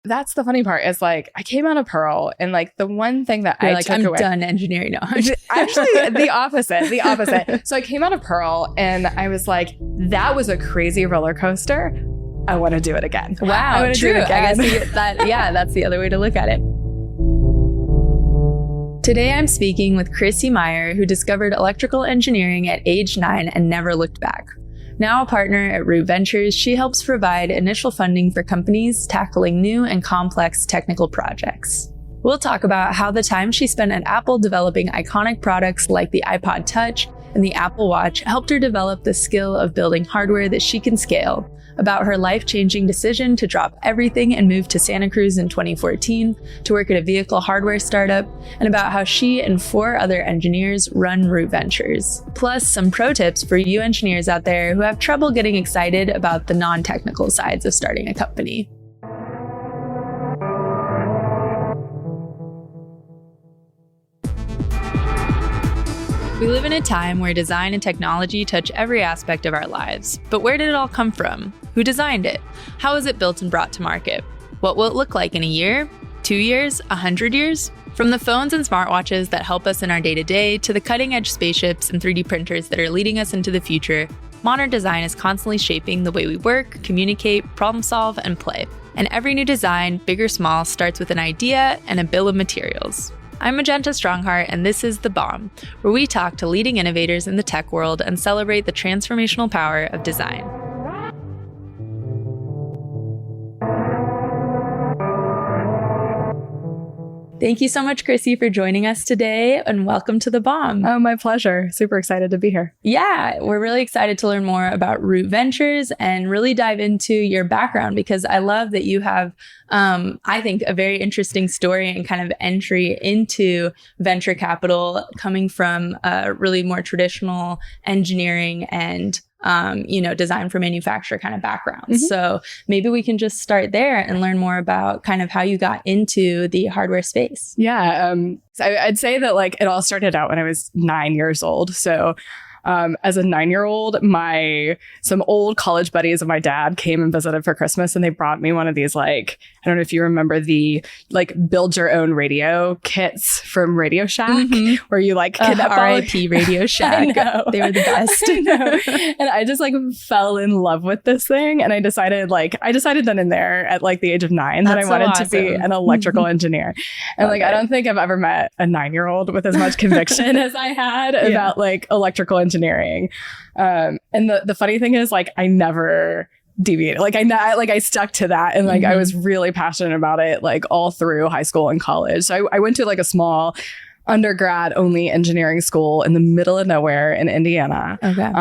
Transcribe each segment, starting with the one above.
That's the funny part is like, I came out of Pearl and like the one thing that I took away. I'm done engineering now. Actually, the opposite. So I came out of Pearl and I was like, that was a crazy roller coaster. I want to do it again. Wow, true. I guess that's the other way to look at it. Today I'm speaking with Chrissy Meyer, who discovered electrical engineering at age 9 and never looked back. Now a partner at Root Ventures, she helps provide initial funding for companies tackling new and complex technical projects. We'll talk about how the time she spent at Apple developing iconic products like the iPod Touch and the Apple Watch helped her develop the skill of building hardware that she can scale, about her life-changing decision to drop everything and move to Santa Cruz in 2014 to work at a vehicle hardware startup, and about how she and 4 other engineers run Root Ventures. Plus, some pro tips for you engineers out there who have trouble getting excited about the non-technical sides of starting a company. We live in a time where design and technology touch every aspect of our lives. But where did it all come from? Who designed it? How is it built and brought to market? What will it look like in a year, 2 years, 100 years? From the phones and smartwatches that help us in our day-to-day to the cutting-edge spaceships and 3D printers that are leading us into the future, modern design is constantly shaping the way we work, communicate, problem solve, and play. And every new design, big or small, starts with an idea and a bill of materials. I'm Magenta Strongheart, and this is The Bomb, where we talk to leading innovators in the tech world and celebrate the transformational power of design. Thank you so much, Chrissy, for joining us today, and welcome to The Bomb. Oh, my pleasure. Super excited to be here. Yeah, we're really excited to learn more about Root Ventures and really dive into your background, because I love that you have, I think, a very interesting story and kind of entry into venture capital coming from a really more traditional engineering and design for manufacture kind of background. Mm-hmm. So maybe we can just start there and learn more about kind of how you got into the hardware space. Yeah. So I'd say that like it all started out when I was 9 years old. So as a 9-year-old, some old college buddies of my dad came and visited for Christmas, and they brought me one of these, like, I don't know if you remember the like build your own radio kits from Radio Shack, mm-hmm. where you like kidnap R.I.P. Radio Shack. They were the best. I know. And I just like fell in love with this thing, and I decided then and there at like the age of 9 that I wanted to be an electrical engineer. And I don't think I've ever met a 9-year-old with as much conviction as I had about like electrical engineering. And the funny thing is, like, I never deviated. Like I stuck to that, and like mm-hmm. I was really passionate about it like all through high school and college. So I went to like a small undergrad only engineering school in the middle of nowhere in Indiana. Okay.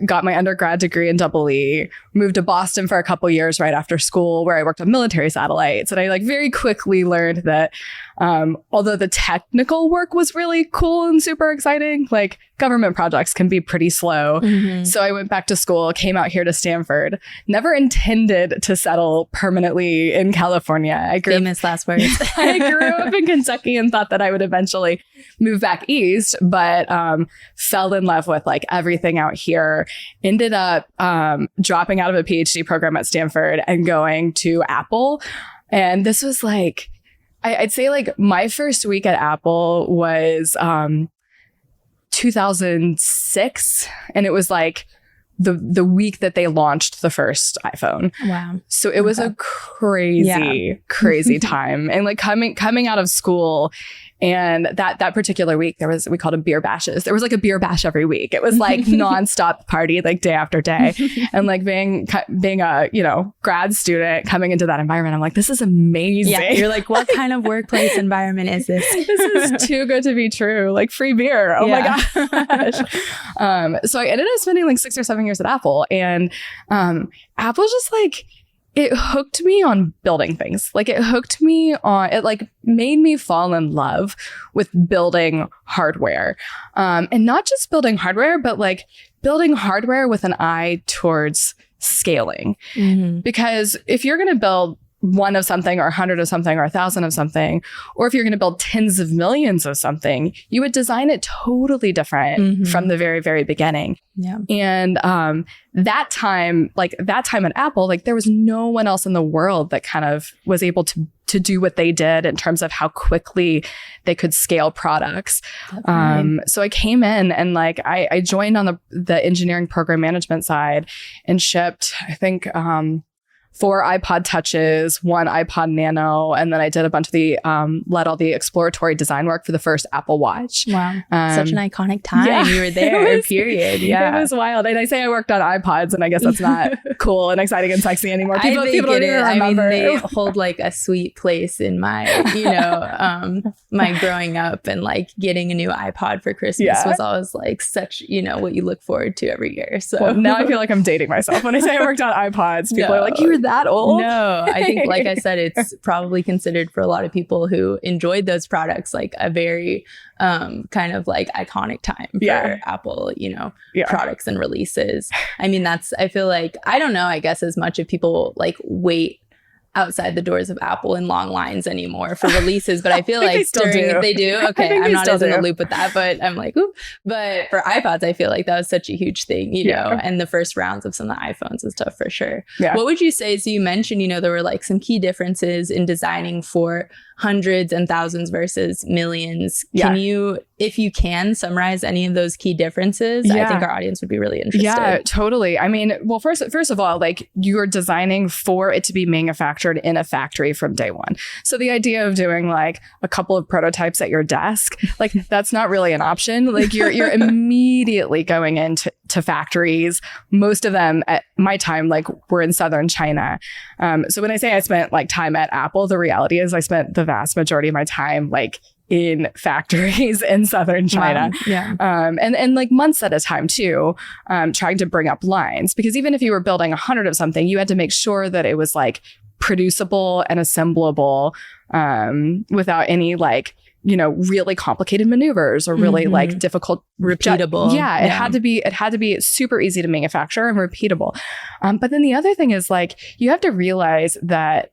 Got my undergrad degree in EE, moved to Boston for a couple years right after school, where I worked on military satellites. And I like very quickly learned that although the technical work was really cool and super exciting, like government projects can be pretty slow. Mm-hmm. So I went back to school, came out here to Stanford, never intended to settle permanently in California. Famous last words. I grew up in Kentucky and thought that I would eventually move back east, but fell in love with like everything out here. Ended up dropping out of a PhD program at Stanford and going to Apple. And this was like, I'd say like my first week at Apple was 2006, and it was like the week that they launched the first iPhone. Wow. So it was a crazy time. And like coming out of school, and that particular week we called them beer bashes. There was like a beer bash every week. It was like nonstop party, like day after day. And like being a grad student coming into that environment, I'm like, this is amazing. Yeah, you're like, what kind of workplace environment is this? This is too good to be true. Like free beer. Oh my gosh. So I ended up spending like 6 or 7 years at Apple, and Apple just like, it hooked me on building things. Like it like made me fall in love with building hardware. And not just building hardware, but like building hardware with an eye towards scaling. Mm-hmm. Because if you're going to build one of something or 100 of something or 1,000 of something, or if you're going to build tens of millions of something, you would design it totally different from the very, very beginning. Yeah. And that time at Apple, like there was no one else in the world that kind of was able to do what they did in terms of how quickly they could scale products. So I came in and like I joined on the engineering program management side and shipped, I think, 4 iPod Touches, 1 iPod Nano, and then I did a bunch of led all the exploratory design work for the first Apple Watch. Wow. Such an iconic time. Yeah, you were there, period. Yeah. It was wild. And I say I worked on iPods, and I guess that's not cool and exciting and sexy anymore. People don't even remember. I mean, they hold like a sweet place in my, my growing up, and like getting a new iPod for Christmas was always like such, what you look forward to every year. So well, now I feel like I'm dating myself. When I say I worked on iPods, people are like, you were that old? No, I think, like I said, it's probably considered for a lot of people who enjoyed those products like a very kind of like iconic time for Apple, products and releases. I mean, I feel like, I don't know, I guess as much if people like wait outside the doors of Apple in long lines anymore for releases, but I feel like they do. Okay, I'm not as in the loop with that, but I'm like, ooh. But for iPods, I feel like that was such a huge thing, know, and the first rounds of some of the iPhones and stuff for sure. Yeah. What would you say? So you mentioned, there were like some key differences in designing for hundreds and thousands versus millions. Can you, if you can, summarize any of those key differences? I think our audience would be really interested. Yeah, totally. I mean, well, first of all, like you're designing for it to be manufactured in a factory from day one. So the idea of doing like a couple of prototypes at your desk, like that's not really an option. Like you're immediately going into factories. Most of them at my time, like were in southern China. So when I say I spent like time at Apple, the reality is I spent the vast majority of my time like in factories in southern China. Wow. Yeah. And like months at a time too, trying to bring up lines, because even if you were building 100 of something, you had to make sure that it was like producible and assemblable without any like, really complicated maneuvers or really like difficult, repeatable. It had to be super easy to manufacture and repeatable. But then the other thing is like, you have to realize that,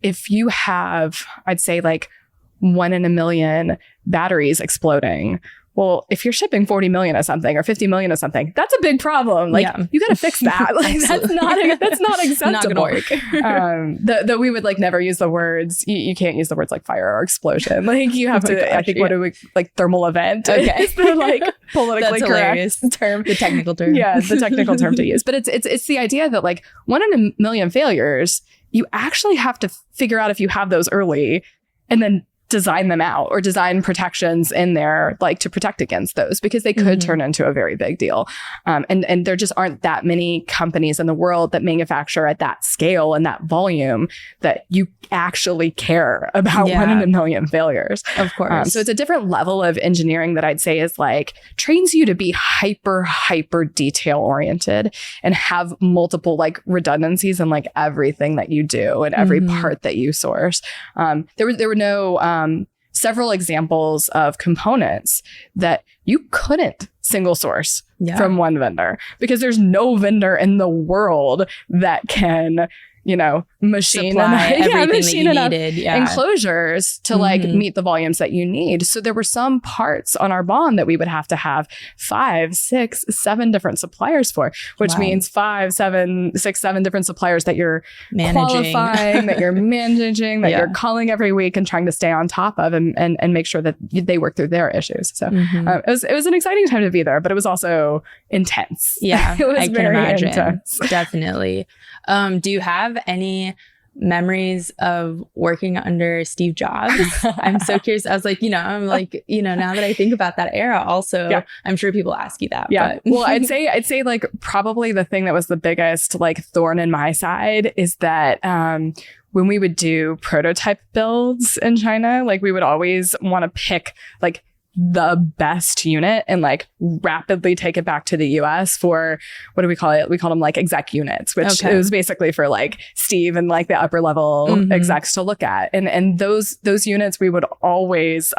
if you have, I'd say like 1 in a million batteries exploding, well, if you're shipping 40 million of something or 50 million of something, that's a big problem. Like you got to fix that. Like that's not acceptable. Not gonna work. Though we would like never use the words. You can't use the words like fire or explosion. Like you have to. I think what do we like thermal event? Okay, is the like politically correct term, the technical term. Yeah, the technical term to use. But it's the idea that like 1 in a million failures, you actually have to figure out if you have those early, and then design them out or design protections in there like to protect against those, because they could turn into a very big deal. And there just aren't that many companies in the world that manufacture at that scale and that volume that you actually care about 1 in a million failures. Of course. So it's a different level of engineering that I'd say is like trains you to be hyper detail oriented and have multiple like redundancies in like everything that you do and every part that you source. There were no several examples of components that you couldn't single source from one vendor, because there's no vendor in the world that can, machine enough enclosures to like meet the volumes that you need. So there were some parts on our bond that we would have to have 5, 6, 7 different suppliers for, which means 5, 7, 6, 7 different suppliers that you're qualifying, that you're managing, that you're calling every week and trying to stay on top of and make sure that they work through their issues. So it was an exciting time to be there, but it was also intense. Yeah, it was I can imagine. Intense. Definitely. Do you have any memories of working under Steve Jobs? I'm so curious. I was like, now that I think about that era also, I'm sure people ask you that. Yeah. But. Well, I'd say like probably the thing that was the biggest like thorn in my side is that, when we would do prototype builds in China, like we would always want to pick like the best unit and like rapidly take it back to the US for, what do we call it? We called them like exec units, which it was basically for like Steve and like the upper level execs to look at. And those units we would always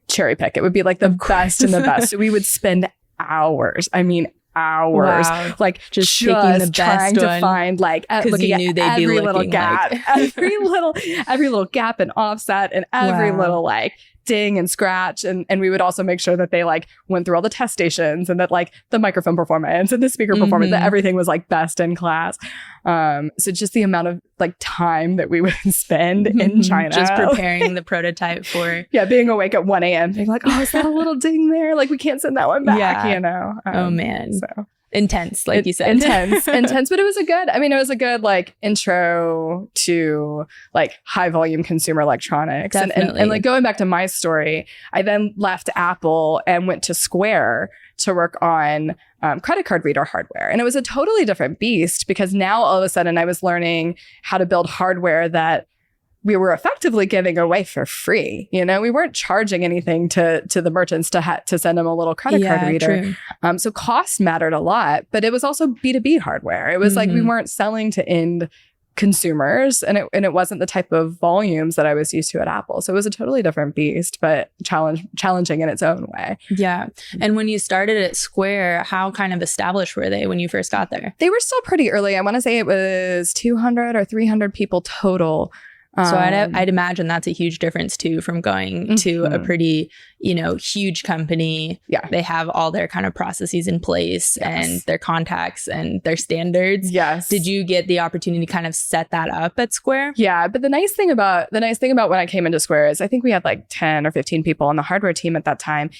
cherry pick. It would be like the best and the best. So we would spend hours. I mean, hours, like just picking the best trying to find like looking you knew they'd every be little gap, like... every little gap and offset, and every little like ding and scratch, and we would also make sure that they like went through all the test stations, and that like the microphone performance and the speaker performance, that everything was like best in class. So just the amount of like time that we would spend in China just preparing the prototype for being awake at 1 a.m. being like, oh, is that a little ding there, like we can't send that one back, you know. Oh man, so intense, like you said. intense but it was a good like intro to like high volume consumer electronics. And like going back to my story, I then left Apple and went to Square to work on credit card reader hardware. And it was a totally different beast, because now all of a sudden I was learning how to build hardware that we were effectively giving away for free. You know, we weren't charging anything to the merchants to send them a little credit card reader. So cost mattered a lot, but it was also B2B hardware. It was like we weren't selling to end consumers, and it wasn't the type of volumes that I was used to at Apple. So it was a totally different beast, but challenging in its own way. Yeah. And when you started at Square, how kind of established were they when you first got there? They were still pretty early. I want to say it was 200 or 300 people total. So I'd imagine that's a huge difference too, from going to a pretty, huge company. Yeah. They have all their kind of processes in place and their contacts and their standards. Yes. Did you get the opportunity to kind of set that up at Square? Yeah. But the nice thing about when I came into Square is I think we had like 10 or 15 people on the hardware team at that time.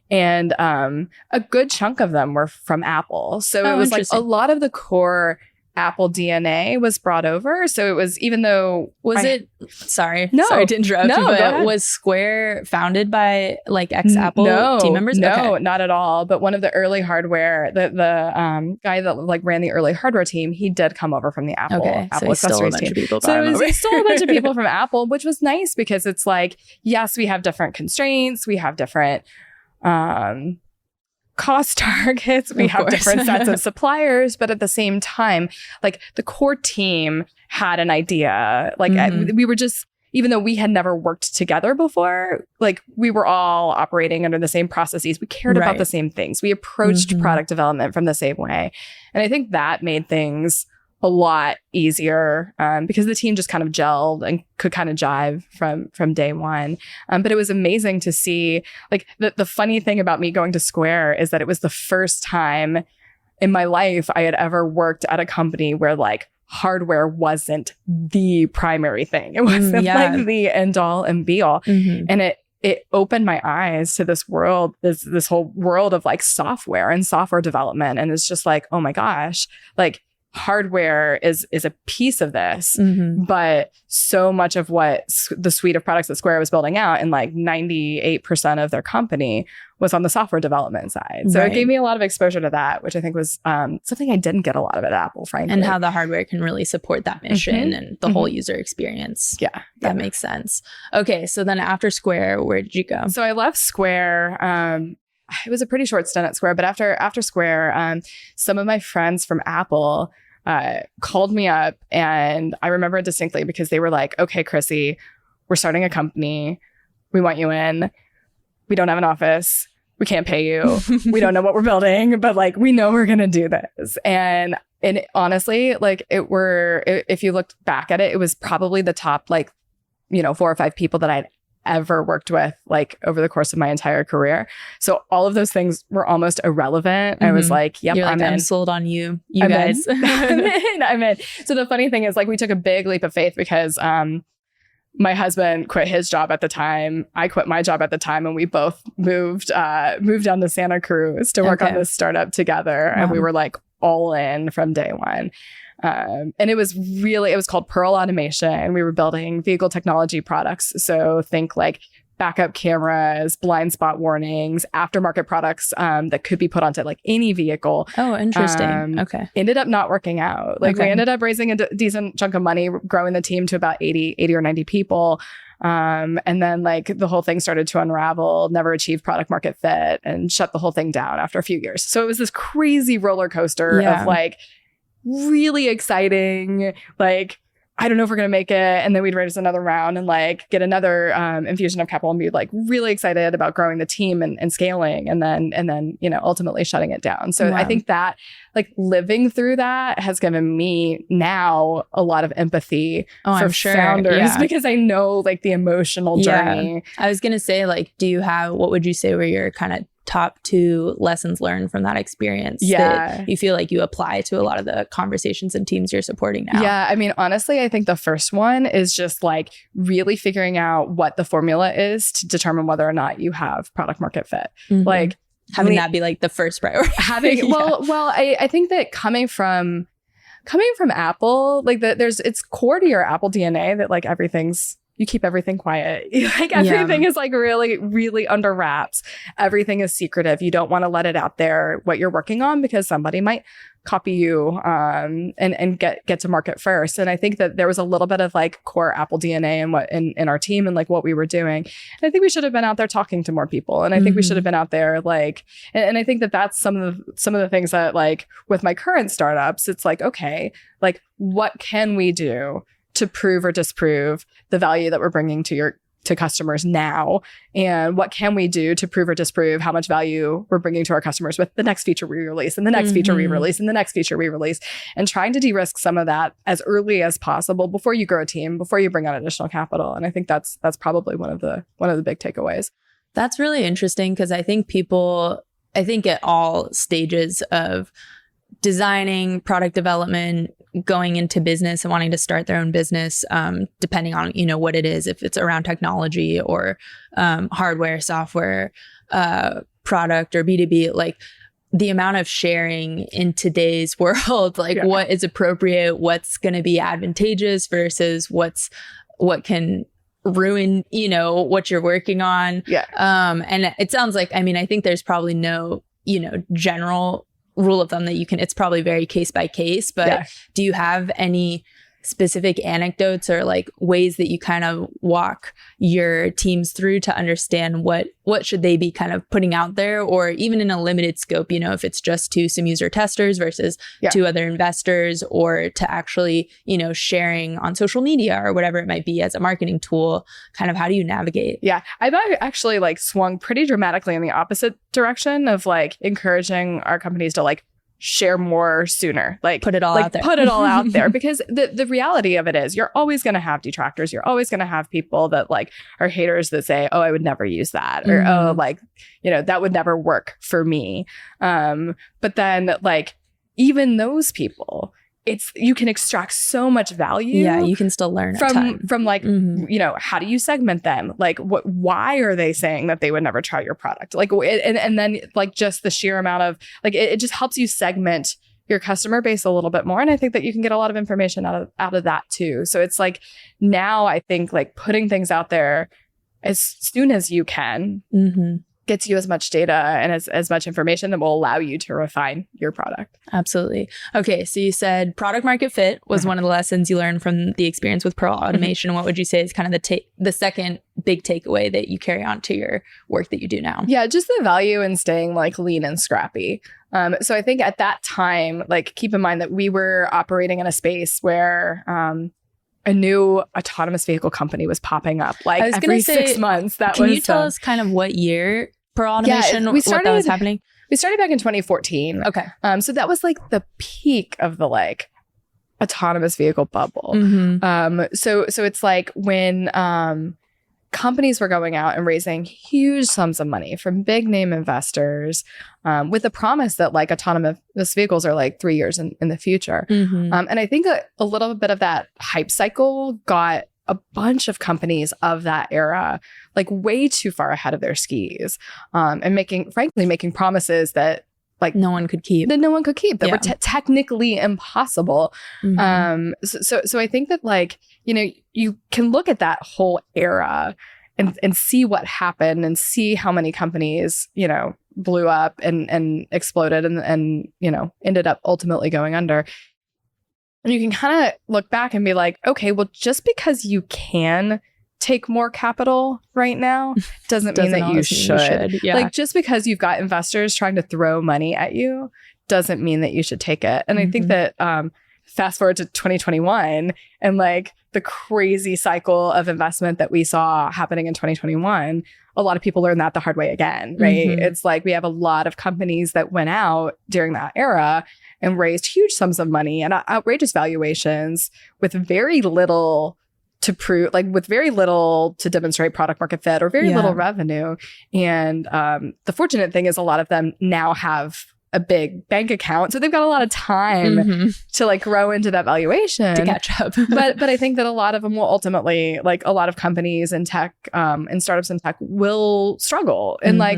And a good chunk of them were from Apple. So it was like a lot of the core Apple DNA was brought over. So it was, even though sorry to interrupt, but was Square founded by like ex-Apple team members? No, not at all. But one of the early hardware, the guy that like ran the early hardware team, he did come over from the Apple accessories team. So it was still a bunch of people from Apple, which was nice, because it's like, yes, we have different constraints, we have different cost targets, we have different sets of suppliers, but at the same time, like the core team had an idea. Like we were just, even though we had never worked together before, like we were all operating under the same processes. We cared about the same things. We approached product development from the same way. And I think that made things a lot easier, because the team just kind of gelled and could kind of jive from day one. But it was amazing to see, like the funny thing about me going to Square is that it was the first time in my life I had ever worked at a company where like hardware wasn't the primary thing. It wasn't like the end all and be all. And it opened my eyes to this world, this whole world of like software and software development. And it's just like, oh my gosh, like hardware is a piece of this, but so much of what the suite of products that Square was building out, and like 98% of their company was on the software development side. So it gave me a lot of exposure to that, which I think was something I didn't get a lot of at Apple, frankly. And how the hardware can really support that mission and the whole user experience. Yeah. That makes sense. Okay. So then after Square, where did you go? So I left Square. It was a pretty short stint at Square, but after Square, some of my friends from Apple called me up, and I remember it distinctly because they were like, okay, Chrissy, we're starting a company. We want you in. We don't have an office. We can't pay you. We don't know what we're building, but like, we know we're going to do this. And honestly, like if you looked back at it, it was probably the top, like, 4 or 5 people that I'd ever worked with like over the course of my entire career. So all of those things were almost irrelevant. I was like, yep, I'm sold on you guys. I'm in. So the funny thing is, like, we took a big leap of faith because my husband quit his job at the time. I quit my job at the time, and we both moved down to Santa Cruz to work on this startup together. And we were like all in from day one. And it was called Pearl Automation. We were building vehicle technology products. So think like backup cameras, blind spot warnings, aftermarket products that could be put onto like any vehicle. Oh, interesting. Okay. Ended up not working out. Like we ended up raising a decent chunk of money, growing the team to about 80 or 90 people. And then like the whole thing started to unravel, never achieved product market fit, and shut the whole thing down after a few years. So it was this crazy roller coaster of like really exciting, like I don't know if we're going to make it. And then we'd raise another round and like get another infusion of capital and be like really excited about growing the team and scaling and then, you know, ultimately shutting it down. So I think that like living through that has given me now a lot of empathy for founders because I know like the emotional journey. I was going to say, like, what would you say were your kind of top 2 lessons learned from that experience that you feel like you apply to a lot of the conversations and teams you're supporting now? Yeah, I mean, honestly, I think the first one is just like really figuring out what the formula is to determine whether or not you have product market fit. Like having that be like the first priority. I think that coming from Apple, like it's core to your Apple DNA that like you keep everything quiet. Like everything is like really, really under wraps. Everything is secretive. You don't want to let it out there what you're working on because somebody might copy you and get to market first. And I think that there was a little bit of like core Apple DNA in our team and like what we were doing. And I think we should have been out there talking to more people. And I think we should have been out there like, and I think that that's some of the things that like with my current startups, it's like, okay, like what can we do to prove or disprove the value that we're bringing to customers now? And what can we do to prove or disprove how much value we're bringing to our customers with the next feature we release and the next feature we release and the next feature we release, and trying to de-risk some of that as early as possible before you grow a team, before you bring on additional capital. And I think that's probably one of the big takeaways. That's really interesting because I think at all stages of designing, product development, going into business and wanting to start their own business, depending on, you know, what it is, if it's around technology or hardware, software, product or B2B, like the amount of sharing in today's world, like what is appropriate, what's going to be advantageous versus what can ruin, you know, what you're working on. And it sounds like, I mean, I think there's probably no, you know, general rule of thumb that it's probably very case by case, but do you have any specific anecdotes or like ways that you kind of walk your teams through to understand what should they be kind of putting out there, or even in a limited scope, you know, if it's just to some user testers versus to other investors, or to actually, you know, sharing on social media or whatever it might be as a marketing tool, kind of how do you navigate? I've actually like swung pretty dramatically in the opposite direction of like encouraging our companies to like share more sooner, like put it all out there. Put it all out there, because the reality of it is you're always going to have detractors. You're always going to have people that like are haters that say, oh, I would never use that, or oh, like, you know, that would never work for me. But then like even those people, you can extract so much value. Yeah, you can still learn from like, you know, how do you segment them? Like, why are they saying that they would never try your product? Like, and then like just the sheer amount of like, it just helps you segment your customer base a little bit more. And I think that you can get a lot of information out of that too. So it's like now I think like putting things out there as soon as you can gets you as much data and as much information that will allow you to refine your product. Absolutely. Okay, so you said product market fit was one of the lessons you learned from the experience with Pro Automation. What would you say is kind of the second big takeaway that you carry on to your work that you do now? Yeah, just the value in staying like lean and scrappy. So I think at that time, like keep in mind that we were operating in a space where a new autonomous vehicle company was popping up like every 6 months. Can you tell us kind of what year Pro Automation, what that was happening? We started back in 2014. Okay. So that was like the peak of the like autonomous vehicle bubble. So it's like when companies were going out and raising huge sums of money from big name investors with the promise that like autonomous vehicles are like 3 years in the future. And I think a little bit of that hype cycle got a bunch of companies of that era like way too far ahead of their skis, and making promises that like no one could keep, that were technically impossible. So I think that like, you know, you can look at that whole era and see what happened and see how many companies, you know, blew up and exploded and you know, ended up ultimately going under. And you can kind of look back and be like, okay, well, just because you can take more capital right now doesn't mean that you should. Yeah. Like, just because you've got investors trying to throw money at you doesn't mean that you should take it. And I think that fast forward to 2021 and like the crazy cycle of investment that we saw happening in 2021, a lot of people learned that the hard way again, right? It's like we have a lot of companies that went out during that era and raised huge sums of money and outrageous valuations with very little to prove, like with very little to demonstrate product market fit or very little revenue. And the fortunate thing is a lot of them now have a big bank account. So they've got a lot of time to like grow into that valuation. To catch up. but I think that a lot of them will ultimately, like a lot of companies in tech and startups in tech will struggle and like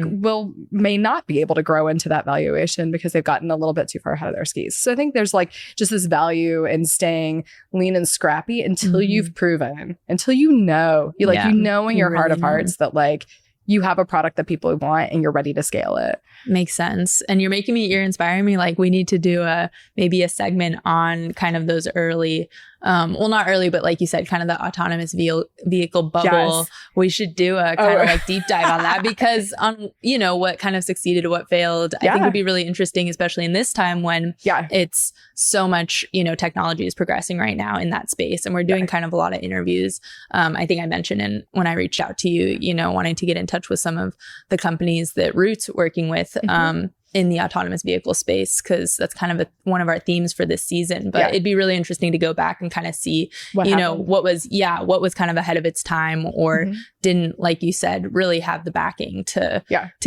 may not be able to grow into that valuation because they've gotten a little bit too far ahead of their skis. So I think there's like just this value in staying lean and scrappy until you've proven, until you know in your heart of hearts that like you have a product that people want and you're ready to scale it. Makes sense. And you're inspiring me. Like we need to do maybe a segment on kind of those early, well, not early, but like you said, kind of the autonomous vehicle bubble. Yes. We should do a kind of like deep dive on that because on, what kind of succeeded, what failed, I think would be really interesting, especially in this time when it's so much, technology is progressing right now in that space. And we're doing kind of a lot of interviews. I think I mentioned when I reached out to you, wanting to get in touch with some of the companies that Root's working with in the autonomous vehicle space, because that's kind of one of our themes for this season. But it'd be really interesting to go back and kind of see, what was kind of ahead of its time or didn't, like you said, really have the backing to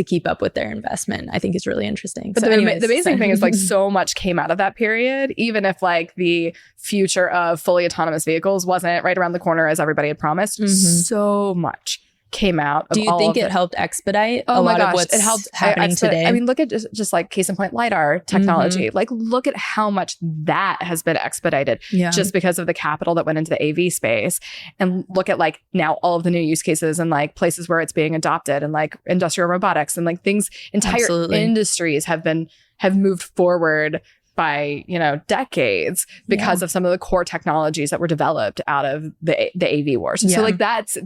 keep up with their investment. I think it's really interesting. But the amazing thing is like so much came out of that period, even if like the future of fully autonomous vehicles wasn't right around the corner as everybody had promised. So much came out. Do you think it helped expedite a lot of what's happening today? I mean, look at just like case in point, LiDAR technology. Like look at how much that has been expedited just because of the capital that went into the AV space. And look at like now all of the new use cases and like places where it's being adopted and like industrial robotics and like things, entire industries have moved forward by, decades because of some of the core technologies that were developed out of the AV wars. So like that's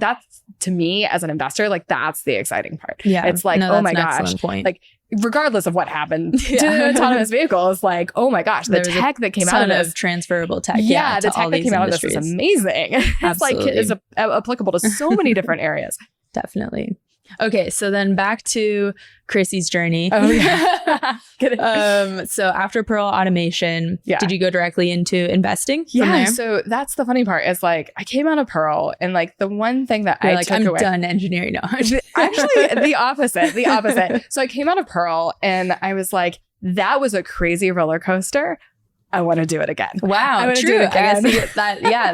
to me as an investor, like that's the exciting part. It's like, oh my gosh, like regardless of what happened to the autonomous vehicles, like, oh my gosh, the tech that came out of this, transferable tech. The tech that came out of this is amazing. It's like is applicable to so many different areas. Definitely. Okay, so then back to Chrissy's journey. Oh yeah. So after Pearl Automation, did you go directly into investing? Yeah. So that's the funny part is like I came out of Pearl and like the one thing that I took away. I'm done engineering now. Actually, the opposite. So I came out of Pearl and I was like, that was a crazy roller coaster. I want to do it again. Wow, I want to true. do it again. I guess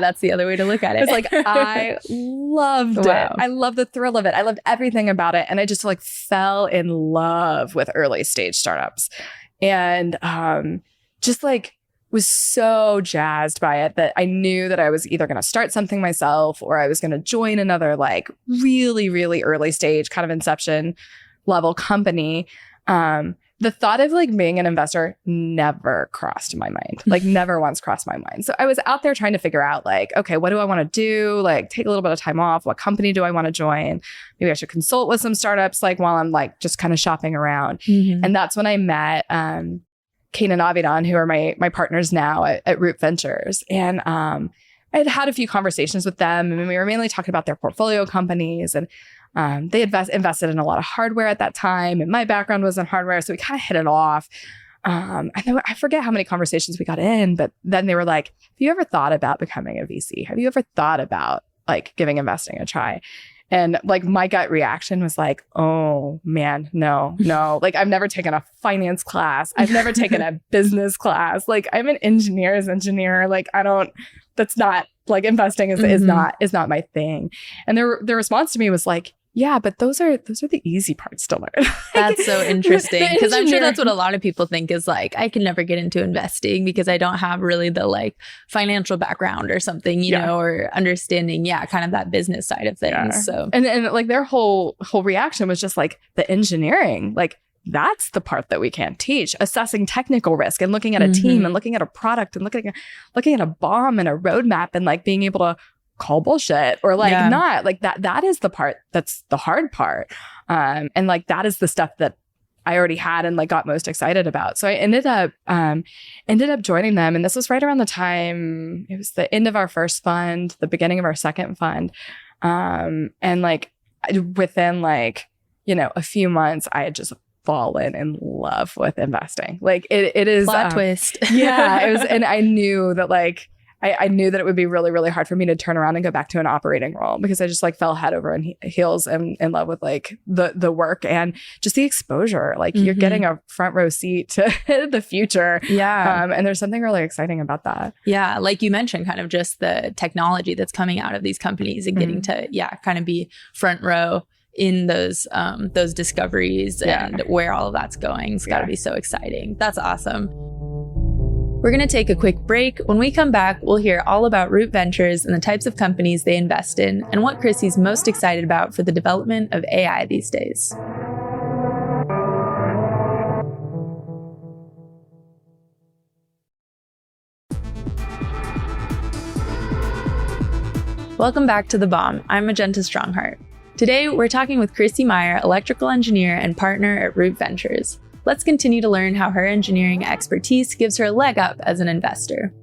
that's the other way to look at it. It's like I loved it. I loved the thrill of it. I loved everything about it, and I just like fell in love with early stage startups, and just like was so jazzed by it that I knew that I was either going to start something myself or I was going to join another like really, really early stage kind of inception level company. The thought of like being an investor never crossed my mind, like never once crossed my mind. So I was out there trying to figure out like, okay, what do I want to do? Like take a little bit of time off. What company do I want to join? Maybe I should consult with some startups like while I'm like just kind of shopping around. And that's when I met Kane and Avidan, who are my partners now at Root Ventures. And I had a few conversations with them and we were mainly talking about their portfolio companies and they invested in a lot of hardware at that time, and my background was in hardware, so we kind of hit it off. I forget how many conversations we got in, but then they were like, "Have you ever thought about becoming a VC? Have you ever thought about like giving investing a try?" And like my gut reaction was like, "Oh man, no." Like I've never taken a finance class. I've never taken a business class. Like I'm an engineer's engineer. Like that's not like investing is not my thing. And their response to me was like, yeah, but those are the easy parts to learn. That's so interesting because I'm sure that's what a lot of people think is like, I can never get into investing because I don't have really the like financial background or something, you know, or understanding, kind of that business side of things. Yeah. So and like their whole reaction was just like the engineering, like that's the part that we can't teach. Assessing technical risk and looking at a team and looking at a product and looking at a bomb and a roadmap and like being able to call bullshit or like not like that is the part that's the hard part. And like that is the stuff that I already had and like got most excited about. So I ended up joining them. And this was right around the time, it was the end of our first fund, the beginning of our second fund. And like within like, a few months, I had just fallen in love with investing. Like it is plot twist. Yeah, it was, and I knew that like I knew that it would be really, really hard for me to turn around and go back to an operating role because I just like fell head over heels and in love with like the work and just the exposure. Like you're getting a front row seat to the future. Yeah. And there's something really exciting about that. Yeah. Like you mentioned, kind of just the technology that's coming out of these companies and getting to, kind of be front row in those discoveries and where all of that's going. It's got to be so exciting. That's awesome. We're going to take a quick break. When we come back, we'll hear all about Root Ventures and the types of companies they invest in and what Chrissy's most excited about for the development of AI these days. Welcome back to The Bomb. I'm Magenta Strongheart. Today, we're talking with Chrissy Meyer, electrical engineer and partner at Root Ventures. Let's continue to learn how her engineering expertise gives her a leg up as an investor.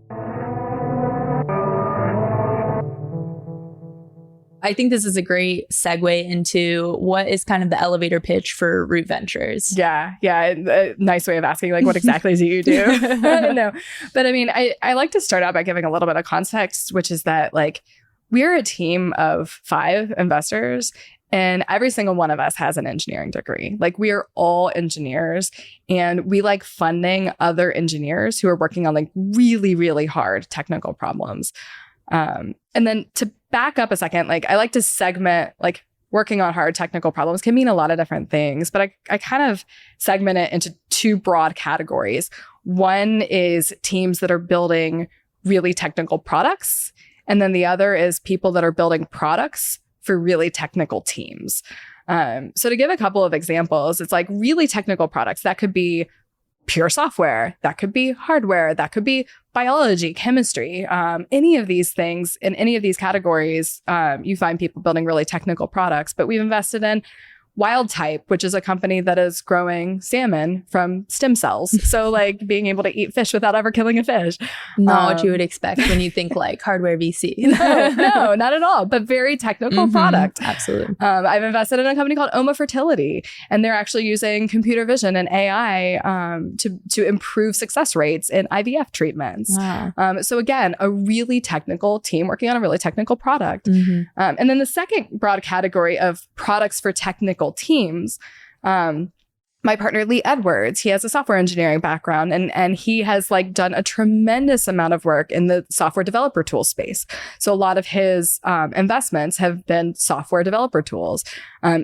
I think this is a great segue into what is kind of the elevator pitch for Root Ventures. Yeah. A nice way of asking, like, what exactly do you do? No. But I mean, I like to start out by giving a little bit of context, which is that, like, we're a team of 5 investors. And every single one of us has an engineering degree. Like we are all engineers and we like funding other engineers who are working on like really, really hard technical problems. And then to back up a second, like I like to segment like working on hard technical problems can mean a lot of different things, but I kind of segment it into 2 broad categories. One is teams that are building really technical products. And then the other is people that are building products for really technical teams. So to give a couple of examples, it's like really technical products. That could be pure software. That could be hardware. That could be biology, chemistry. Any of these things in any of these categories, you find people building really technical products. But we've invested in Wild Type, which is a company that is growing salmon from stem cells. So like being able to eat fish without ever killing a fish. Not what you would expect when you think like hardware VC. No, not at all. But very technical product. Absolutely. I've invested in a company called Oma Fertility, and they're actually using computer vision and AI to improve success rates in IVF treatments. Wow. So again, a really technical team working on a really technical product. And then the second broad category of products for technical teams, my partner Lee Edwards, he has a software engineering background and he has like done a tremendous amount of work in the software developer tool space. So a lot of his investments have been software developer tools.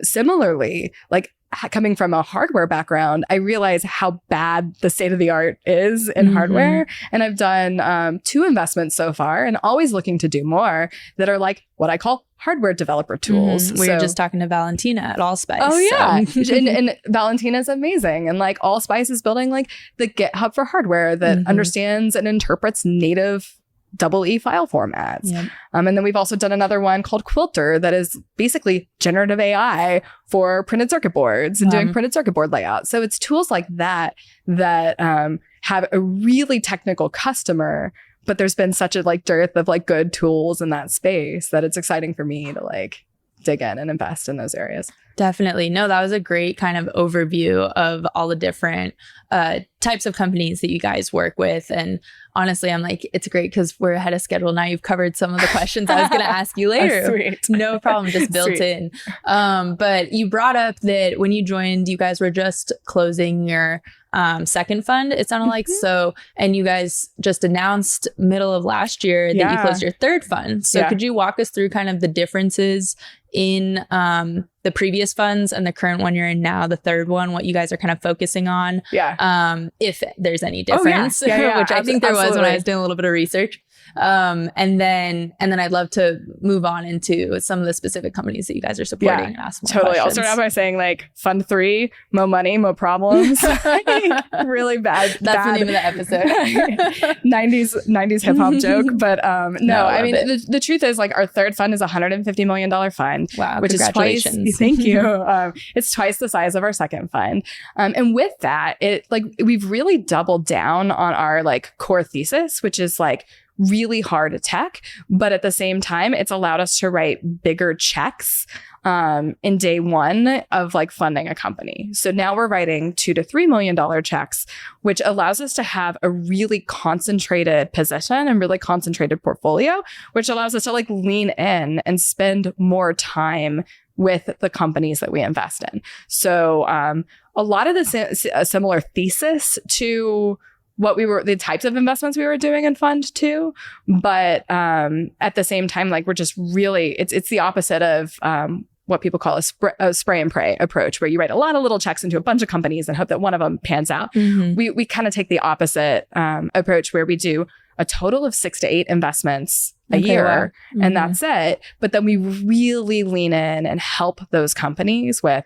Similarly, like coming from a hardware background, I realize how bad the state of the art is in hardware. And I've done 2 investments so far and always looking to do more that are like what I call hardware developer tools. We were just talking to Valentina at Allspice. Oh yeah. So. and Valentina's amazing. And like Allspice is building like the GitHub for hardware that understands and interprets native EE file formats. Yep. And then we've also done another one called Quilter that is basically generative AI for printed circuit boards and doing printed circuit board layouts. So it's tools like that have a really technical customer, but there's been such a like dearth of like good tools in that space that it's exciting for me to like dig in and invest in those areas. Definitely. No, that was a great kind of overview of all the different types of companies that you guys work with. And honestly, I'm like, it's great because we're ahead of schedule. Now you've covered some of the questions I was going to ask you later. Sweet. No problem, just built in. But you brought up that when you joined, you guys were just closing your second fund, it sounded like. So, and you guys just announced middle of last year that you closed your third fund. So could you walk us through kind of the differences in the previous funds and the current one you're in now, the third one, what you guys are kind of focusing on? If there's any difference, which I think there was when I was doing a little bit of research. And then I'd love to move on into some of the specific companies that you guys are supporting and ask more totally. questions. I'll start out by saying like Fund 3, mo money, mo problems. Really bad. That's the name of the episode. 90s hip hop joke. But no, I mean, the truth is like our third fund is a $150 million fund. Wow. Which is twice. Thank you. It's twice the size of our second fund. And with that, we've really doubled down on our like core thesis, which is like really hard tech, but at the same time, it's allowed us to write bigger checks in day one of like funding a company. So now we're writing $2 to $3 million checks, which allows us to have a really concentrated position and really concentrated portfolio, which allows us to like lean in and spend more time with the companies that we invest in. So a lot of a similar thesis to the types of investments we were doing in Fund 2. But at the same time, like we're just really, it's the opposite of what people call a spray and pray approach, where you write a lot of little checks into a bunch of companies and hope that one of them pans out. We kind of take the opposite approach, where we do a total of 6 to 8 investments a year, and that's it. But then we really lean in and help those companies with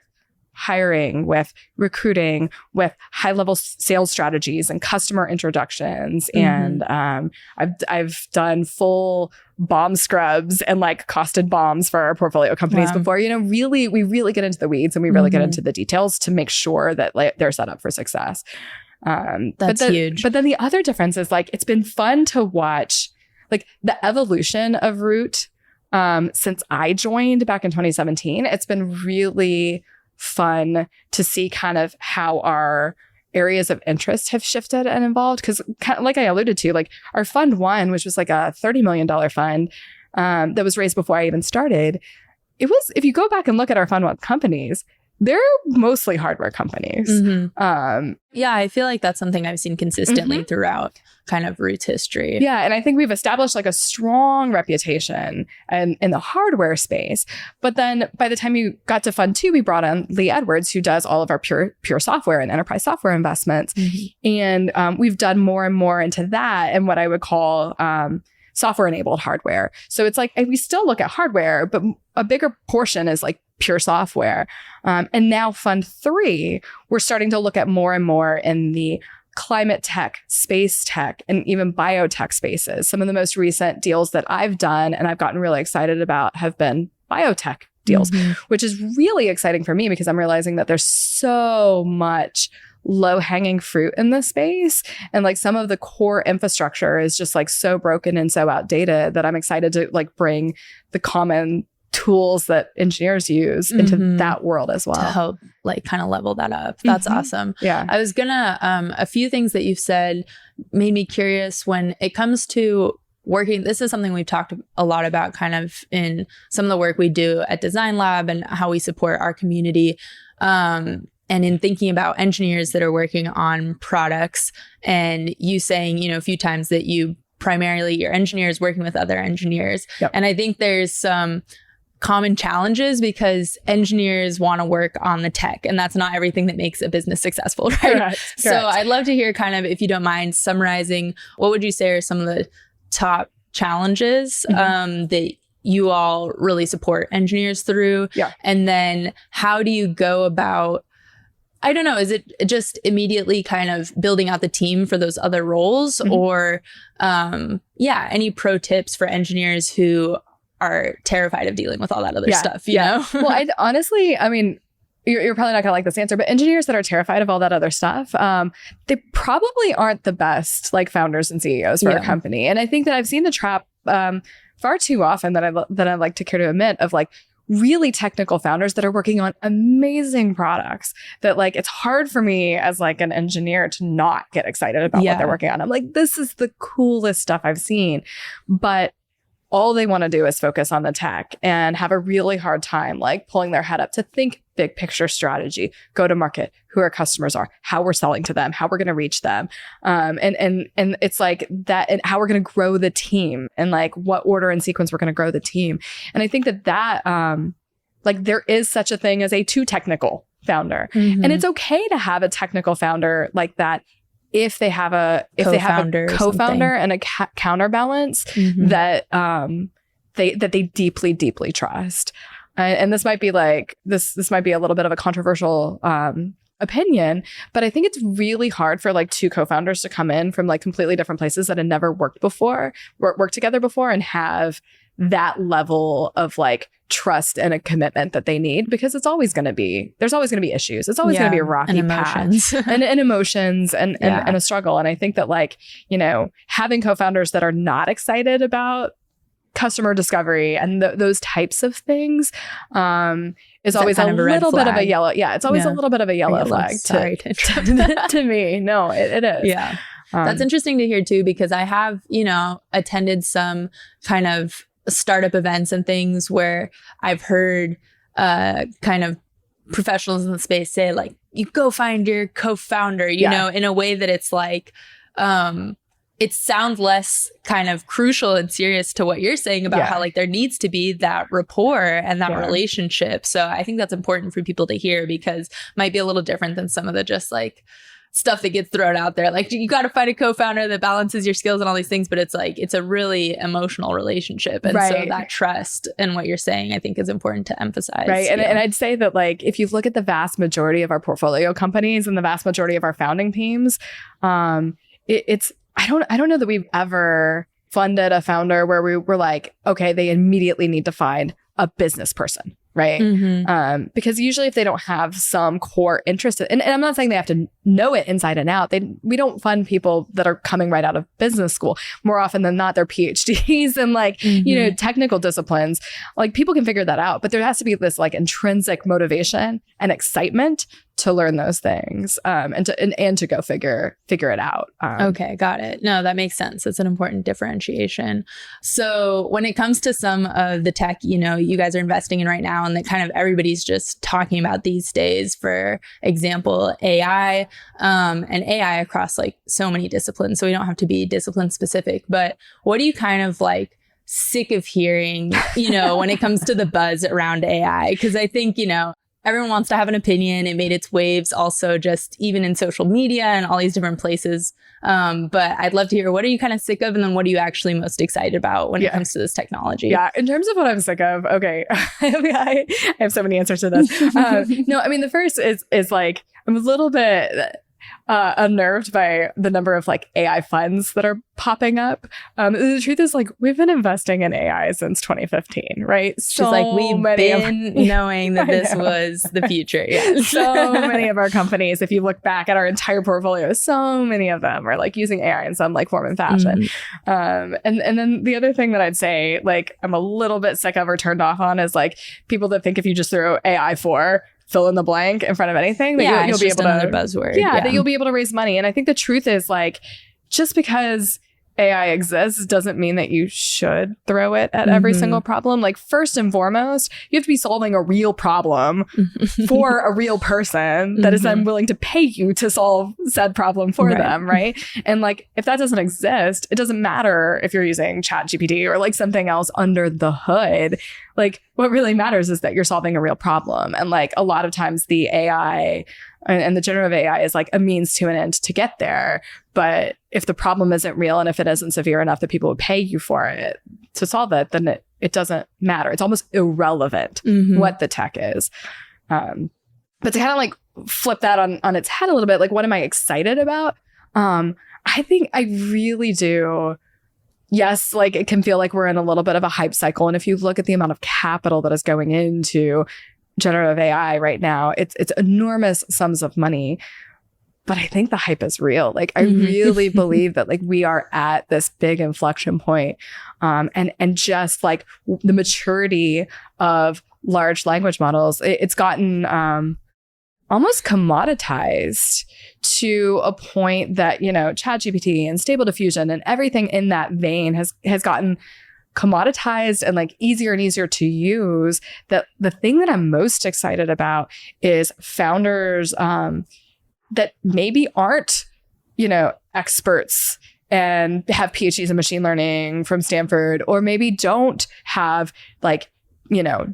hiring, with recruiting, with high-level sales strategies and customer introductions. And I've done full bomb scrubs and like costed bombs for our portfolio companies before. You know, we really get into the weeds and we really get into the details to make sure that like, they're set up for success. That's huge. But then the other difference is like it's been fun to watch like the evolution of Root since I joined back in 2017. It's been really fun to see kind of how our areas of interest have shifted and evolved. Because like I alluded to, like our Fund 1, which was like a $30 million fund that was raised before I even started. It was, if you go back and look at our Fund 1 companies, they're mostly hardware companies. Yeah, I feel like that's something I've seen consistently throughout kind of Root's history. Yeah, and I think we've established like a strong reputation in the hardware space. But then by the time we got to Fund 2, we brought on Lee Edwards, who does all of our pure software and enterprise software investments. And we've done more and more into that and what I would call software-enabled hardware. So it's like we still look at hardware, but a bigger portion is like pure software. And now Fund 3, we're starting to look at more and more in the climate tech, space tech, and even biotech spaces. Some of the most recent deals that I've done and I've gotten really excited about have been biotech deals, which is really exciting for me because I'm realizing that there's so much low-hanging fruit in this space. And like some of the core infrastructure is just like so broken and so outdated that I'm excited to like bring the common tools that engineers use into that world as well. To help like kind of level that up. That's awesome. Yeah. I was gonna, a few things that you've said made me curious when it comes to working. This is something we've talked a lot about kind of in some of the work we do at Design Lab and how we support our community. And in thinking about engineers that are working on products, and you saying, you know, a few times that you primarily your engineers working with other engineers. And I think there's some common challenges because engineers want to work on the tech, and that's not everything that makes a business successful, right? Correct. So I'd love to hear kind of, if you don't mind, summarizing what would you say are some of the top challenges that you all really support engineers through? And then how do you go about, I don't know, is it just immediately kind of building out the team for those other roles or any pro tips for engineers who are terrified of dealing with all that other stuff, you know? Well, I mean, you're probably not going to like this answer, but engineers that are terrified of all that other stuff, they probably aren't the best like founders and CEOs for a company. And I think that I've seen the trap far too often that I like to care to admit of like really technical founders that are working on amazing products that like it's hard for me as like an engineer to not get excited about what they're working on. I'm like, this is the coolest stuff I've seen. But all they want to do is focus on the tech and have a really hard time like pulling their head up to think big picture strategy, go to market, who our customers are, how we're selling to them, how we're going to reach them. And it's like that, and how we're going to grow the team and like what order and sequence we're going to grow the team. And I think that like there is such a thing as a too technical founder. And it's okay to have a technical founder like that if they have a co-founder and a counterbalance that they deeply, deeply trust. And this might be like this might be a little bit of a controversial opinion, but I think it's really hard for like two co-founders to come in from like completely different places that had never worked together before, and have that level of like trust and a commitment that they need, because there's always going to be issues. It's always going to be a rocky path and emotions and a struggle. And I think that like, you know, having co-founders that are not excited about customer discovery and those types of things is always a little bit of a yellow. Yeah, it's always a little bit of a yellow flag to me. No, it is. Yeah. That's interesting to hear too, because I have, you know, attended some kind of startup events and things where I've heard kind of professionals in the space say like, you go find your co-founder, you know, in a way that it's like, it sounds less kind of crucial and serious to what you're saying about how like there needs to be that rapport and that relationship. So I think that's important for people to hear, because it might be a little different than some of the just like stuff that gets thrown out there. Like you got to find a co-founder that balances your skills and all these things, but it's like, it's a really emotional relationship. And so that trust and what you're saying, I think is important to emphasize. Right. And I'd say that like, if you look at the vast majority of our portfolio companies and the vast majority of our founding teams, it's, I don't know that we've ever funded a founder where we were like, okay, they immediately need to find a business person, right? Because usually if they don't have some core interest, and I'm not saying they have to know it inside and out. We don't fund people that are coming right out of business school. More often than not, they're PhDs and like, you know, technical disciplines. Like people can figure that out, but there has to be this like intrinsic motivation and excitement to learn those things and to go figure it out. Okay, got it. No, that makes sense. It's an important differentiation. So when it comes to some of the tech, you know, you guys are investing in right now and that kind of everybody's just talking about these days, for example, AI and AI across like so many disciplines. So we don't have to be discipline specific, but what do you kind of like sick of hearing, you know, when it comes to the buzz around AI? Because I think, you know, everyone wants to have an opinion. It made its waves also just even in social media and all these different places. But I'd love to hear, what are you kind of sick of? And then what are you actually most excited about when it comes to this technology? Yeah, in terms of what I'm sick of, okay, I have so many answers to this. No, I mean, the first is like, I'm a little bit unnerved by the number of like AI funds that are popping up. The truth is like we've been investing in AI since 2015, right? She's like, we've been knowing that this was the future. Yeah. So many of our companies, if you look back at our entire portfolio, so many of them are like using AI in some like form and fashion. And then the other thing that I'd say like I'm a little bit sick of or turned off on is like people that think if you just throw AI for fill in the blank in front of anything that you'll be able to buzzword. That you'll be able to raise money. And I think the truth is like just because AI exists doesn't mean that you should throw it at every single problem. Like first and foremost, you have to be solving a real problem for a real person that is then willing to pay you to solve said problem for them, right? And like if that doesn't exist, it doesn't matter if you're using ChatGPT or like something else under the hood. Like what really matters is that you're solving a real problem. And like a lot of times the AI and the generative AI is like a means to an end to get there. But if the problem isn't real and if it isn't severe enough that people would pay you for it to solve it, then it doesn't matter. It's almost irrelevant what the tech is. But to kind of like flip that on its head a little bit, like what am I excited about? I think I really do. Yes, like it can feel like we're in a little bit of a hype cycle. And if you look at the amount of capital that is going into generative AI right now, it's enormous sums of money. But I think the hype is real. Like I really believe that like we are at this big inflection point. And just like the maturity of large language models, it's gotten almost commoditized to a point that, you know, ChatGPT and Stable Diffusion and everything in that vein has gotten commoditized and like easier and easier to use. That the thing that I'm most excited about is founders that maybe aren't, you know, experts and have PhDs in machine learning from Stanford, or maybe don't have like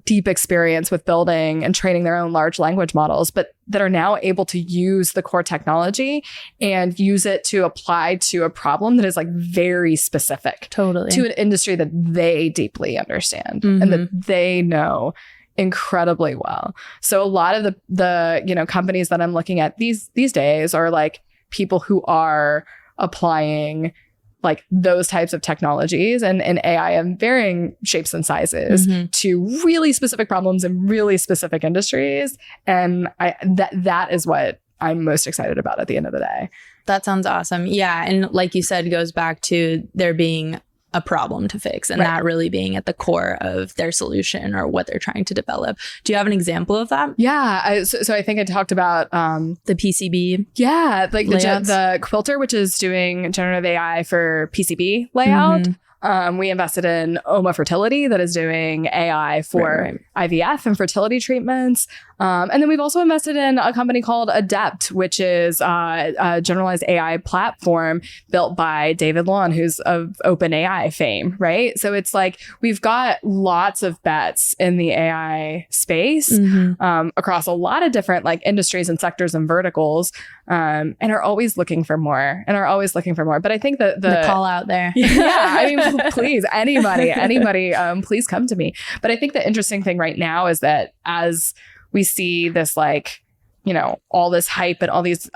deep experience with building and training their own large language models, but that are now able to use the core technology and use it to apply to a problem that is like very specific to an industry that they deeply understand and that they know incredibly well. So a lot of the companies that I'm looking at these days are like people who are applying like those types of technologies and AI in varying shapes and sizes to really specific problems in really specific industries. And that is what I'm most excited about at the end of the day. That sounds awesome. Yeah. And like you said, it goes back to there being a problem to fix and that really being at the core of their solution or what they're trying to develop. Do you have an example of that? Yeah. So I think I talked about the PCB. Yeah. Like the Quilter, which is doing generative AI for PCB layout. We invested in Oma Fertility that is doing AI for IVF and fertility treatments. And then we've also invested in a company called Adept, which is a generalized AI platform built by David Lawn, who's of OpenAI fame, right? So it's like we've got lots of bets in the AI space across a lot of different like industries and sectors and verticals, and are always looking for more. But I think that the call out there. Yeah, I mean, please, anybody, please come to me. But I think the interesting thing right now is that as we see this like, all this hype and all these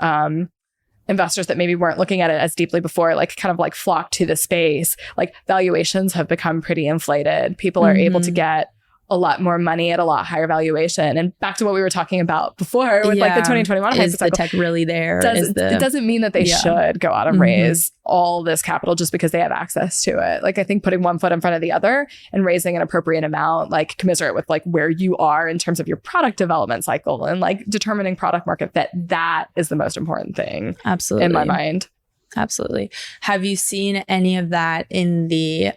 investors that maybe weren't looking at it as deeply before, like kind of like flock to the space, like valuations have become pretty inflated. People are able to get a lot more money at a lot higher valuation. And back to what we were talking about before with like the 2021 is the tech really there? It doesn't mean that they should go out and raise all this capital just because they have access to it. Like I think putting one foot in front of the other and raising an appropriate amount, like commensurate with like where you are in terms of your product development cycle and like determining product market fit, that is the most important thing. Absolutely. In my mind. Absolutely. Have you seen any of that in the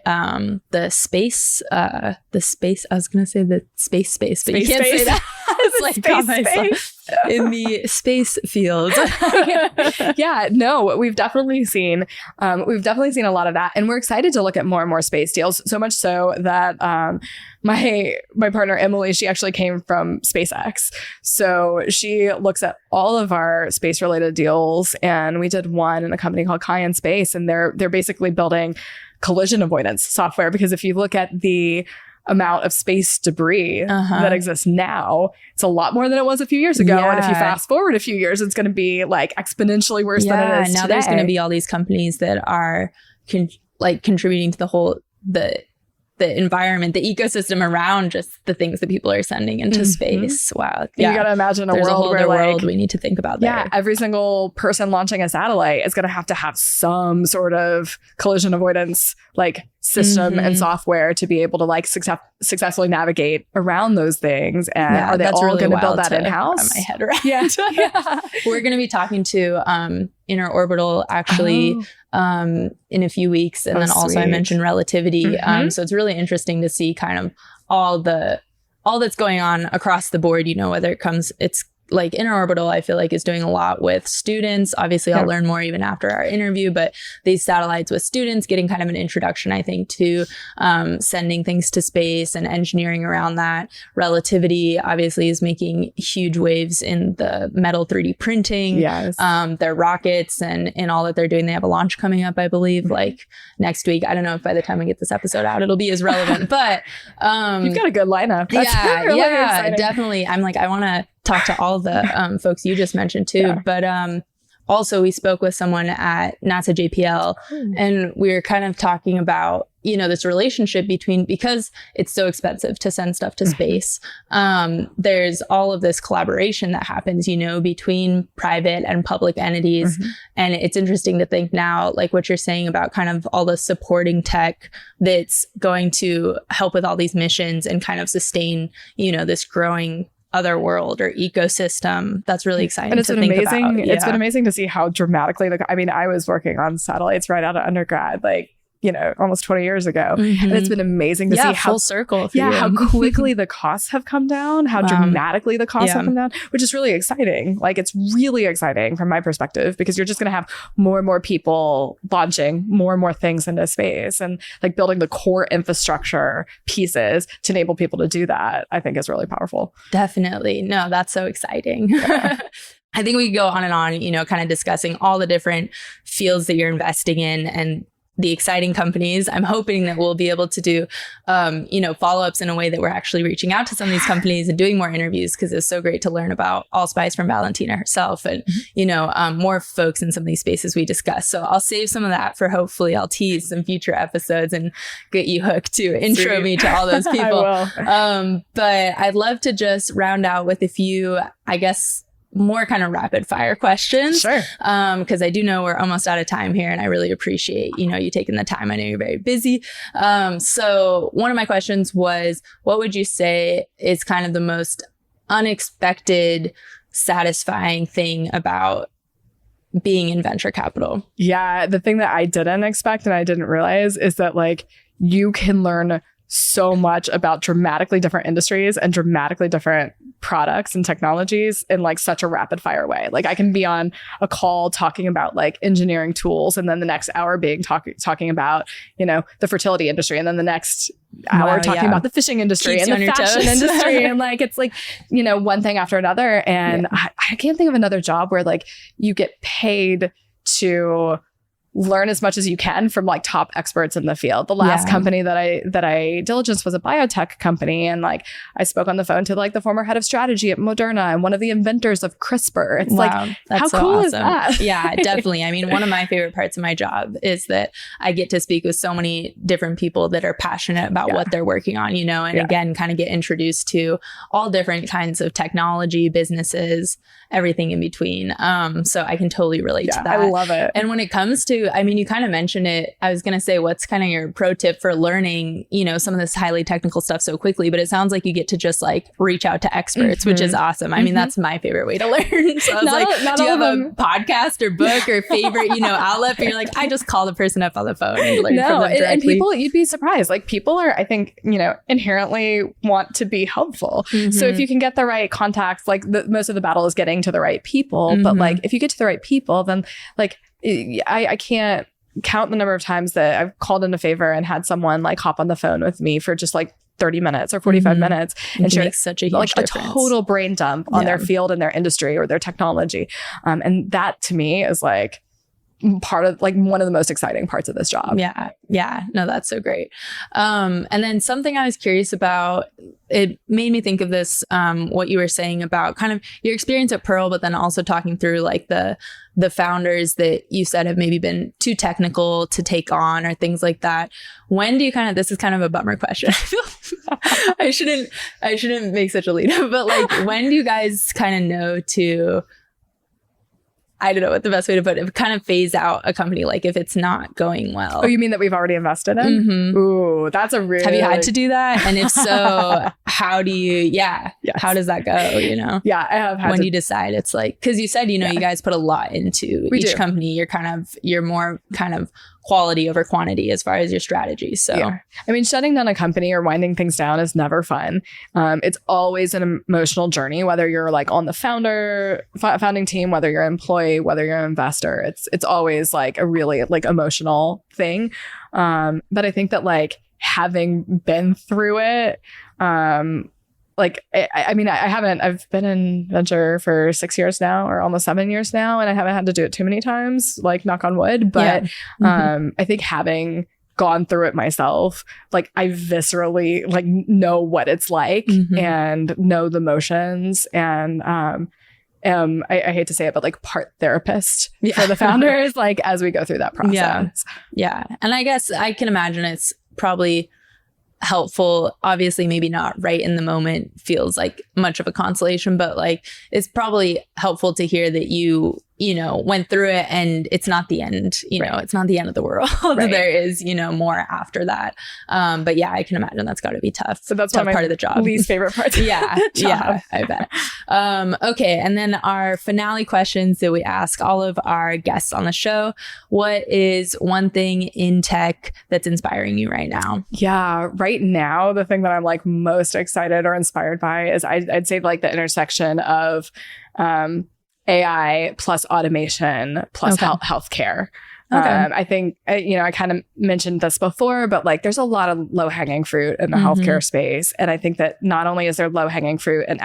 space? I was going to say the space, but you can't say that. It's like space. In the space field. Yeah, no, we've definitely seen a lot of that, and we're excited to look at more and more space deals. So much so that my partner Emily, she actually came from SpaceX, so she looks at all of our space related deals, and we did one in a company called Cayenne Space, and they're basically building collision avoidance software, because if you look at the amount of space debris that exists now, it's a lot more than it was a few years ago. And if you fast forward a few years, it's going to be like exponentially worse than it is now today. There's going to be all these companies that are contributing to the whole the environment, the ecosystem around just the things that people are sending into space. Wow. Yeah. You got to imagine There's a whole world where world we need to think about there. Yeah, every single person launching a satellite is going to have some sort of collision avoidance like system and software to be able to like successfully navigate around those things. And are they all really going to build that in-house? My head around. Yeah. We're going to be talking to Interorbital actually in a few weeks, and then also I mentioned Relativity. So it's really interesting to see kind of all that's going on across the board. Whether it's like Interorbital, I feel like is doing a lot with students. Obviously, I'll learn more even after our interview, but these satellites with students getting kind of an introduction, I think, to sending things to space and engineering around that. Relativity obviously is making huge waves in the metal 3D printing. Yes. Their rockets and all that they're doing. They have a launch coming up, I believe, like next week. I don't know if by the time we get this episode out, it'll be as relevant, but you've got a good lineup. That's really exciting. Definitely. I'm like, I want to talk to all the folks you just mentioned too. But also we spoke with someone at NASA JPL and we were kind of talking about, this relationship because it's so expensive to send stuff to space. There's all of this collaboration that happens, between private and public entities. And it's interesting to think now, like what you're saying about kind of all the supporting tech that's going to help with all these missions and kind of sustain, this growing other world or ecosystem. That's really exciting. And it's been amazing. It's been amazing to see how dramatically I was working on satellites right out of undergrad. Like almost 20 years ago. And it's been amazing to see how full circle. How quickly the costs have come down, how dramatically the costs have come down, which is really exciting. Like, it's really exciting from my perspective, because you're just going to have more and more people launching more and more things into space, and like building the core infrastructure pieces to enable people to do that, I think is really powerful. Definitely. No, that's so exciting. Yeah. I think we could go on and on, kind of discussing all the different fields that you're investing in and the exciting companies. I'm hoping that we'll be able to do, follow-ups in a way that we're actually reaching out to some of these companies and doing more interviews, because it's so great to learn about Allspice from Valentina herself and, more folks in some of these spaces we discussed. So I'll save some of that for, hopefully I'll tease some future episodes and get you hooked to intro me to all those people. I will. But I'd love to just round out with a few, I guess, more kind of rapid fire questions. Sure. Because I do know we're almost out of time here, and I really appreciate, you taking the time. I know you're very busy. So one of my questions was, what would you say is kind of the most unexpected, satisfying thing about being in venture capital? Yeah. The thing that I didn't expect and I didn't realize is that like you can learn so much about dramatically different industries and dramatically different products and technologies in like such a rapid fire way. Like, I can be on a call talking about like engineering tools, and then the next hour being talking about, the fertility industry, and then the next hour talking about the fishing industry and the fashion industry. And like, it's like, one thing after another. And I can't think of another job where like you get paid to learn as much as you can from like top experts in the field. The last company that I diligenced was a biotech company, and like I spoke on the phone to like the former head of strategy at Moderna and one of the inventors of CRISPR. It's like, how so cool awesome. Is that? Yeah, definitely. I mean, one of my favorite parts of my job is that I get to speak with so many different people that are passionate about what they're working on, and again, kind of get introduced to all different kinds of technology, businesses, everything in between. So I can totally relate to that. I love it. And when it comes to, I mean, you kind of mentioned it. I was going to say, what's kind of your pro tip for learning, some of this highly technical stuff so quickly, but it sounds like you get to just like reach out to experts, which is awesome. I mean, that's my favorite way to learn. So I was do you have a podcast or book or favorite, outlet? But you're like, I just call the person up on the phone and learn from them directly. And people, you'd be surprised. Like, people are, I think, inherently want to be helpful. So if you can get the right contacts, like most of the battle is getting to the right people. But like, if you get to the right people, then like, I can't count the number of times that I've called in a favor and had someone like hop on the phone with me for just like 30 minutes or 45 minutes and share such a huge like difference. A total brain dump on their field and their industry or their technology. And that to me is like part of like one of the most exciting parts of this job. Yeah. No, that's so great. And then something I was curious about, it made me think of this, what you were saying about kind of your experience at Pearl, but then also talking through like the founders that you said have maybe been too technical to take on or things like that. When do you this is kind of a bummer question. I shouldn't make such a lead up, but like, when do you guys kind of know to, I don't know what the best way to put it, kind of phase out a company, like if it's not going well? Oh, you mean that we've already invested in? Ooh, that's a really... Have you had to do that? And if so, how do you, how does that go, Yeah, I have had when you decide it's like, because you said, you guys put a lot into each company. You're more kind of quality over quantity as far as your strategy. So, I mean, shutting down a company or winding things down is never fun. It's always an emotional journey, whether you're like on the founding team, whether you're an employee, whether you're an investor. It's always like a really like emotional thing. But I think that like having been through it, I've been in venture for 6 years now, or almost 7 years now, and I haven't had to do it too many times, like knock on wood. But I think having gone through it myself, like I viscerally like know what it's like and know the motions, and I hate to say it, but like part therapist for the founders, like as we go through that process. Yeah. And I guess I can imagine it's probably helpful, obviously maybe not right in the moment feels like much of a consolation, but like it's probably helpful to hear that you went through it, and it's not the end, it's not the end of the world. Right. There is, more after that. But yeah, I can imagine that's got to be tough. So that's part of the job. Least favorite part. Yeah. Yeah, I bet. Okay. And then our finale questions that we ask all of our guests on the show. What is one thing in tech that's inspiring you right now? Yeah. Right now, the thing that I'm like most excited or inspired by is I'd say like the intersection of, AI plus automation plus healthcare. Okay. I think, I kind of mentioned this before, but like there's a lot of low hanging fruit in the healthcare space. And I think that not only is there low hanging fruit and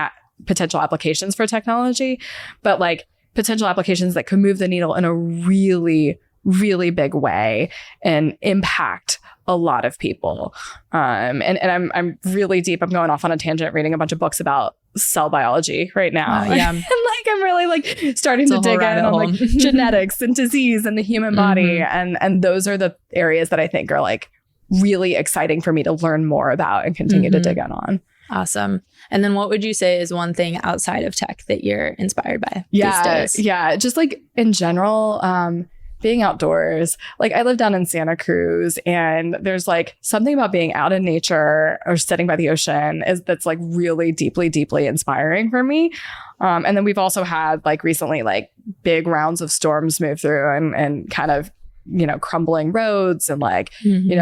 potential applications for technology, but like potential applications that could move the needle in a really, really big way and impact a lot of people. And I'm really deep. I'm going off on a tangent, reading a bunch of books about cell biology right now. Yeah. And like I'm really like starting to dig in on like genetics and disease and the human body. And those are the areas that I think are like really exciting for me to learn more about and continue to dig in on. Awesome. And then what would you say is one thing outside of tech that you're inspired by these days? Yeah. Just like in general, being outdoors. Like I live down in Santa Cruz, and there's like something about being out in nature or sitting by the ocean that's like really deeply, deeply inspiring for me. And then we've also had like recently like big rounds of storms move through and kind of crumbling roads and like,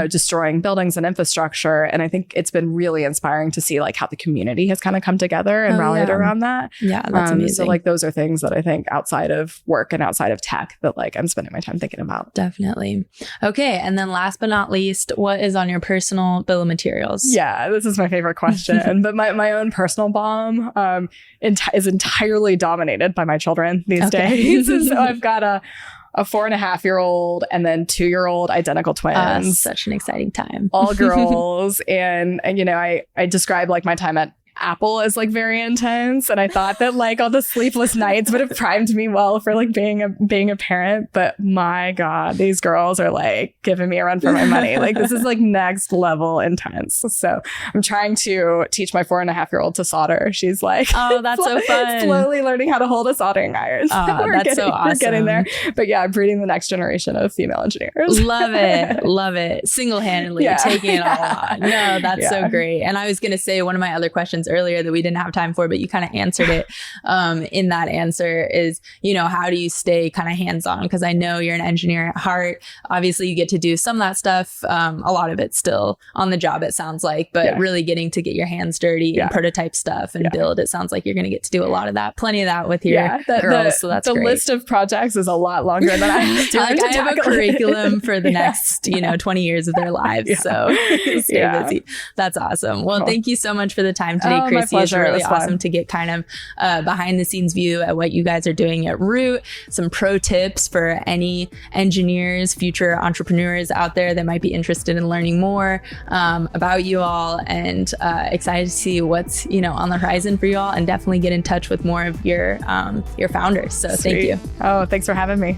destroying buildings and infrastructure. And I think it's been really inspiring to see like how the community has kind of come together and rallied around that. Yeah, that's amazing. So like those are things that I think outside of work and outside of tech that like I'm spending my time thinking about. Definitely. Okay. And then last but not least, what is on your personal bill of materials? Yeah, this is my favorite question. But my own personal bomb is entirely dominated by my children these days. So I've got a 4.5-year-old and then 2-year-old identical twins. Such an exciting time. All girls. and I describe like my time at Apple as like very intense. And I thought that like all the sleepless nights would have primed me well for like being a parent. But my God, these girls are like giving me a run for my money. Like this is like next level intense. So I'm trying to teach my 4.5-year-old to solder. She's like, oh, that's so fun. Slowly learning how to hold a soldering iron. That's so awesome. We're getting there. But yeah, I'm breeding the next generation of female engineers. Love it. Love it. Single-handedly taking it all on. No, that's so great. And I was going to say one of my other questions earlier that we didn't have time for, but you kind of answered it in that answer is, how do you stay kind of hands-on? Because I know you're an engineer at heart. Obviously, you get to do some of that stuff. A lot of it's still on the job, it sounds like, but really getting to get your hands dirty and prototype stuff and build. It sounds like you're going to get to do a lot of that, plenty of that with your girls. So that's great. The list of projects is a lot longer than I have to I have a curriculum for the next, 20 years of their lives. So stay busy. That's awesome. Well, thank you so much for the time today, Chrissy. It's really awesome to get kind of behind the scenes view at what you guys are doing at Root. Some pro tips for any engineers, future entrepreneurs out there that might be interested in learning more about you all, and excited to see what's on the horizon for you all, and definitely get in touch with more of your founders. So thank you. Oh, thanks for having me.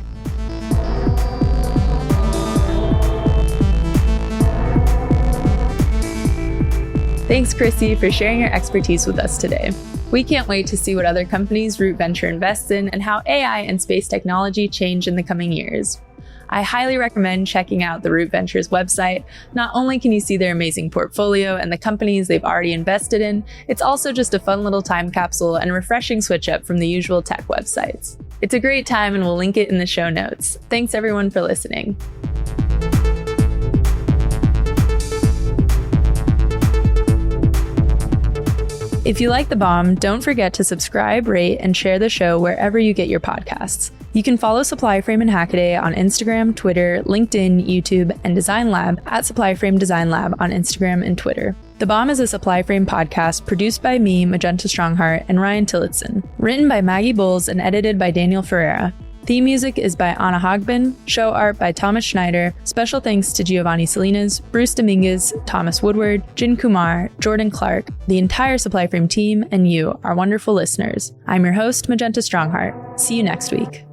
Thanks, Chrissy, for sharing your expertise with us today. We can't wait to see what other companies Root Venture invests in and how AI and space technology change in the coming years. I highly recommend checking out the Root Ventures website. Not only can you see their amazing portfolio and the companies they've already invested in, it's also just a fun little time capsule and refreshing switch up from the usual tech websites. It's a great time, and we'll link it in the show notes. Thanks everyone for listening. If you like The Bomb, don't forget to subscribe, rate, and share the show wherever you get your podcasts. You can follow Supplyframe and Hackaday on Instagram, Twitter, LinkedIn, YouTube, and Design Lab at Supplyframe Design Lab on Instagram and Twitter. The Bomb is a Supplyframe podcast produced by me, Magenta Strongheart, and Ryan Tillotson. Written by Maggie Bowles and edited by Daniel Ferreira. Theme music is by Anna Hogbin, show art by Thomas Schneider, special thanks to Giovanni Salinas, Bruce Dominguez, Thomas Woodward, Jin Kumar, Jordan Clark, the entire Supplyframe team, and you, our wonderful listeners. I'm your host, Magenta Strongheart. See you next week.